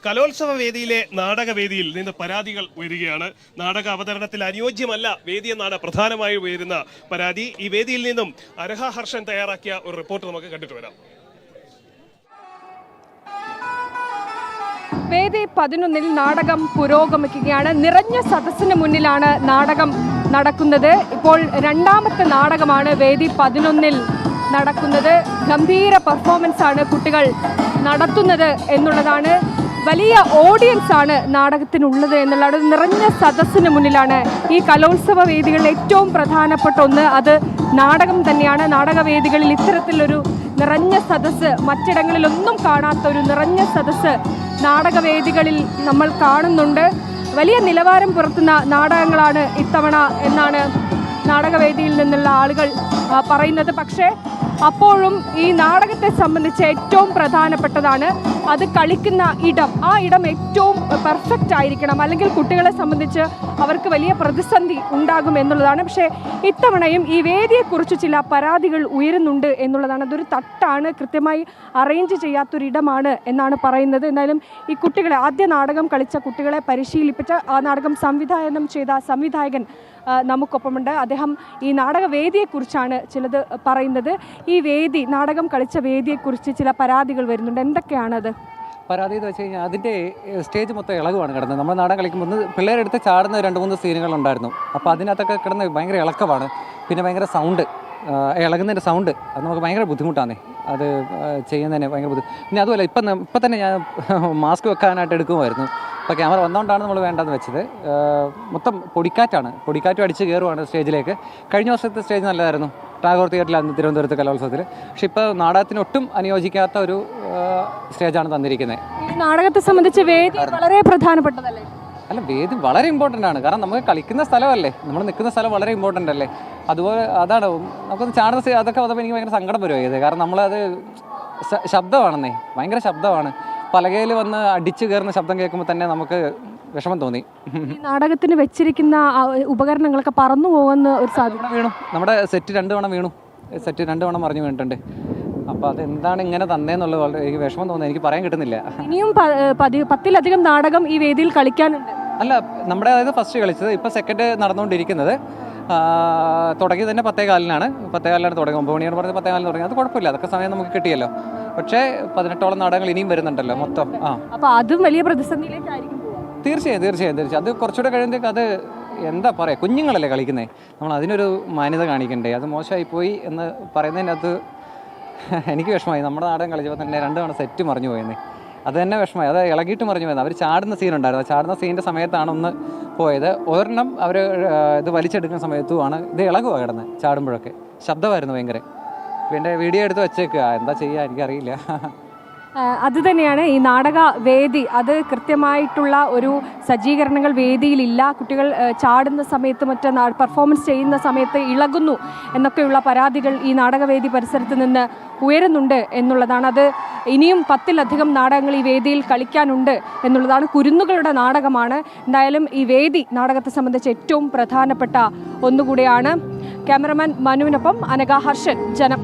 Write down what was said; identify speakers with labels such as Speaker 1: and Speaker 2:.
Speaker 1: കലോത്സവ വേദിയിലെ നാടകവേദിയിൽ നിന്ന് പരാതികൾ ഉയരുകയാണ്. നാടക അവതരണത്തിൽ അനുയോജ്യമല്ല വേദി എന്നാണ് പ്രധാനമായും ഉയരുന്ന പരാതി. ഈ വേദിയിൽ നിന്നും അരഹ ഹർഷൻ തയ്യാറാക്കിയ ഒരു റിപ്പോർട്ട് നമുക്ക് കണ്ടിട്ട് വരാം.
Speaker 2: വേദി 11-ൽ നാടകം പുരോഗമിക്കുകയാണ്. നിറഞ്ഞ സദസ്സിന് മുന്നിലാണ് നാടകം നടക്കുന്നത്. ഇപ്പോൾ രണ്ടാമത്തെ നാടകമാണ് വേദി 11-ൽ നടക്കുന്നത്. ഗംഭീര പെർഫോമൻസ് ആണ് കുട്ടികൾ നടത്തുന്നത് എന്നുള്ളതാണ്. വലിയ ഓഡിയൻസ് ആണ് നാടകത്തിനുള്ളത് എന്നുള്ളത്. നിറഞ്ഞ സദസ്സിന് മുന്നിലാണ് ഈ കലോത്സവ വേദികളിൽ ഏറ്റവും പ്രധാനപ്പെട്ട ഒന്ന് അത് നാടകം തന്നെയാണ്. നാടകവേദികളിൽ ഇത്തരത്തിലൊരു നിറഞ്ഞ സദസ്സ് മറ്റിടങ്ങളിലൊന്നും കാണാത്ത ഒരു നിറഞ്ഞ സദസ്സ് നാടകവേദികളിൽ നമ്മൾ കാണുന്നുണ്ട്. വലിയ നിലവാരം പുലർത്തുന്ന നാടകങ്ങളാണ് ഇത്തവണ എന്നാണ് നാടകവേദിയിൽ നിന്നുള്ള ആളുകൾ പറയുന്നത്. പക്ഷേ അപ്പോഴും ഈ നാടകത്തെ സംബന്ധിച്ച് ഏറ്റവും പ്രധാനപ്പെട്ടതാണ് അത് കളിക്കുന്ന ഇടം. ആ ഇടം ഏറ്റവും പെർഫെക്റ്റ് ആയിരിക്കണം, അല്ലെങ്കിൽ കുട്ടികളെ സംബന്ധിച്ച് അവർക്ക് വലിയ പ്രതിസന്ധി ഉണ്ടാകും എന്നുള്ളതാണ്. പക്ഷേ ഇത്തവണയും ഈ വേദിയെക്കുറിച്ച് ചില പരാതികൾ ഉയരുന്നുണ്ട് എന്നുള്ളതാണ്. അതൊരു തട്ടാണ്, കൃത്യമായി അറേഞ്ച് ചെയ്യാത്തൊരിടമാണ് എന്നാണ് പറയുന്നത്. എന്തായാലും ഈ കുട്ടികളെ ആദ്യ നാടകം കളിച്ച കുട്ടികളെ പരിശീലിപ്പിച്ച ആ നാടകം സംവിധാനം ചെയ്ത സംവിധായകൻ നമുക്കൊപ്പമുണ്ട്. അദ്ദേഹം ഈ നാടകവേദിയെക്കുറിച്ചാണ് ചിലത് പറയുന്നത്. ഈ വേദി നാടകം കളിച്ച വേദിയെക്കുറിച്ച് ചില പരാതികൾ വരുന്നുണ്ട്. എന്തൊക്കെയാണത്?
Speaker 3: പരാതി എന്ന് വെച്ച് കഴിഞ്ഞാൽ അതിൻ്റെ സ്റ്റേജ് മൊത്തം ഇളകുവാണ് കിടന്നത്. നമ്മൾ നാടകം കളിക്കുമ്പോൾ പിള്ളേരെടുത്ത് ചാടുന്ന 2-3 സീനുകളുണ്ടായിരുന്നു. അപ്പോൾ അതിനകത്തൊക്കെ കിടന്ന് ഭയങ്കര ഇളക്കമാണ്. പിന്നെ ഭയങ്കര സൗണ്ട്, ഇളകുന്നതിൻ്റെ സൗണ്ട് അത് നമുക്ക് ഭയങ്കര ബുദ്ധിമുട്ടാണ്. അത് ചെയ്യുന്നതിന് ഭയങ്കര ബുദ്ധിമുട്ട്. പിന്നെ അതുമല്ല ഇപ്പം തന്നെ ഞാൻ മാസ്ക് വെക്കാനായിട്ട് എടുക്കുമായിരുന്നു. അപ്പോൾ ക്യാമറ വന്നുകൊണ്ടാണ് നമ്മൾ വേണ്ടതെന്ന് വെച്ചത്. മൊത്തം പൊടിക്കാറ്റും അടിച്ച് കയറുവാണ് സ്റ്റേജിലേക്ക്. കഴിഞ്ഞ വർഷത്തെ സ്റ്റേജ് നല്ലതായിരുന്നു, ടാഗോർ തിയേറ്ററിലായിരുന്നു തിരുവനന്തപുരത്ത് കലോത്സവത്തിൽ. പക്ഷെ ഇപ്പോൾ നാടകത്തിന് ഒട്ടും അനുയോജിക്കാത്ത ഒരു സ്റ്റേജാണ് തന്നിരിക്കുന്നത്.
Speaker 2: ഈ നാടകത്തെ സംബന്ധിച്ച് വേദി വളരെ പ്രധാനപ്പെട്ടതല്ലേ?
Speaker 3: അല്ല, വേദി വളരെ ഇമ്പോർട്ടൻ്റ് ആണ്. കാരണം നമുക്ക് കളിക്കുന്ന സ്ഥലമല്ലേ, നമ്മൾ നിൽക്കുന്ന സ്ഥലം വളരെ ഇമ്പോർട്ടൻ്റ് അല്ലേ. അതുപോലെ അതാണ് നമുക്കൊന്ന് ചാടുന്ന അതൊക്കെ വന്നപ്പോൾ എനിക്ക് ഭയങ്കര സങ്കടം വരുമായത്. കാരണം നമ്മളത് ശബ്ദമാണെന്നേ, ഭയങ്കര ശബ്ദമാണ്. പലകയിൽ വന്ന് അടിച്ചു കയറുന്ന ശബ്ദം കേൾക്കുമ്പോൾ തന്നെ നമുക്ക് വിഷമം തോന്നി.
Speaker 2: നാടകത്തിന് വെച്ചിരിക്കുന്ന ഉപകരണങ്ങളൊക്കെ പറന്നു പോകുന്ന ഒരു സാധ്യത
Speaker 3: വീണു. നമ്മുടെ സെറ്റ് 2 തവണ വീണു. സെറ്റ് 2 തവണ മറിഞ്ഞു വീണിട്ടുണ്ട്. അപ്പോൾ അതെന്താണ് ഇങ്ങനെ തന്നേന്നുള്ളത് വളരെ എനിക്ക് വിഷമം തോന്നുന്നത്. എനിക്ക് പറയാൻ കിട്ടുന്നില്ല.
Speaker 2: ഇനിയും 10-ലധികം നാടകം ഈ വേദിയിൽ കളിക്കാനുണ്ട്.
Speaker 3: അല്ല, നമ്മുടെ അതായത് ഫസ്റ്റ് കളിച്ചത്, ഇപ്പോൾ സെക്കൻഡ് നടന്നുകൊണ്ടിരിക്കുന്നത്. തുടങ്ങി തന്നെ 10:15-നാണ്. 10:15-നാണ് തുടങ്ങി. 9 മണിയാണ് പറഞ്ഞത്, 10:15 തുടങ്ങി. അത് കുഴപ്പമില്ല, അതൊക്കെ സമയം നമുക്ക് കിട്ടിയല്ലോ. പക്ഷേ 18ഓളം നാടകങ്ങൾ ഇനിയും വരുന്നുണ്ടല്ലോ മൊത്തം.
Speaker 2: അപ്പോൾ അതും വലിയ പ്രതിസന്ധിയിലേക്കായിരിക്കും.
Speaker 3: തീർച്ചയായും അത് കുറച്ചുകൂടെ കഴിയുമ്പോഴേക്ക് അത് എന്താ പറയുക, കുഞ്ഞുങ്ങളല്ലേ കളിക്കുന്നത്, നമ്മൾ അതിനൊരു മാന്യത കാണിക്കണ്ടേ. അത് മോശമായിപ്പോയി എന്ന് പറയുന്നതിനകത്ത് എനിക്ക് വിഷമമായി. നമ്മുടെ നാടകം കളിച്ചപ്പോൾ തന്നെ 2 തവണ സെറ്റ് മറിഞ്ഞു പോയെന്നേ. അത് തന്നെ വിഷമമായി. അത് ഇളകിയിട്ട് മറിഞ്ഞു പോയത്. അവർ ചാടുന്ന സീനുണ്ടായിരുന്നു. ചാടുന്ന സീനിൻ്റെ സമയത്താണ് ഒന്ന് പോയത്. ഒരെണ്ണം അവർ ഇത് വലിച്ചെടുക്കുന്ന സമയത്തുമാണ് ഇത് ഇളകുക കിടന്ന് ചാടുമ്പോഴൊക്കെ. ശബ്ദമായിരുന്നു ഭയങ്കര. പിന്നെ വീഡിയോ എടുത്ത് വെച്ചേക്കുക, എന്താ ചെയ്യുക എനിക്കറിയില്ല.
Speaker 2: അതുതന്നെയാണ് ഈ നാടക വേദി. അത് കൃത്യമായിട്ടുള്ള ഒരു സജ്ജീകരണങ്ങൾ വേദിയിലില്ല. കുട്ടികൾ ചാടുന്ന സമയത്ത് മറ്റ് പെർഫോമൻസ് ചെയ്യുന്ന സമയത്ത് ഇളകുന്നു എന്നൊക്കെയുള്ള പരാതികൾ ഈ നാടകവേദി പരിസരത്ത് നിന്ന് ഉയരുന്നുണ്ട് എന്നുള്ളതാണ്. അത് ഇനിയും 10-ലധികം നാടകങ്ങൾ ഈ വേദിയിൽ കളിക്കാനുണ്ട് എന്നുള്ളതാണ്. കുരുന്നുകളുടെ നാടകമാണ്. എന്തായാലും ഈ വേദി നാടകത്തെ സംബന്ധിച്ച് ഏറ്റവും പ്രധാനപ്പെട്ട ഒന്നുകൂടിയാണ്. ക്യാമറമാൻ മനുവിനൊപ്പം അനഘ ഹർഷൻ, ജനം.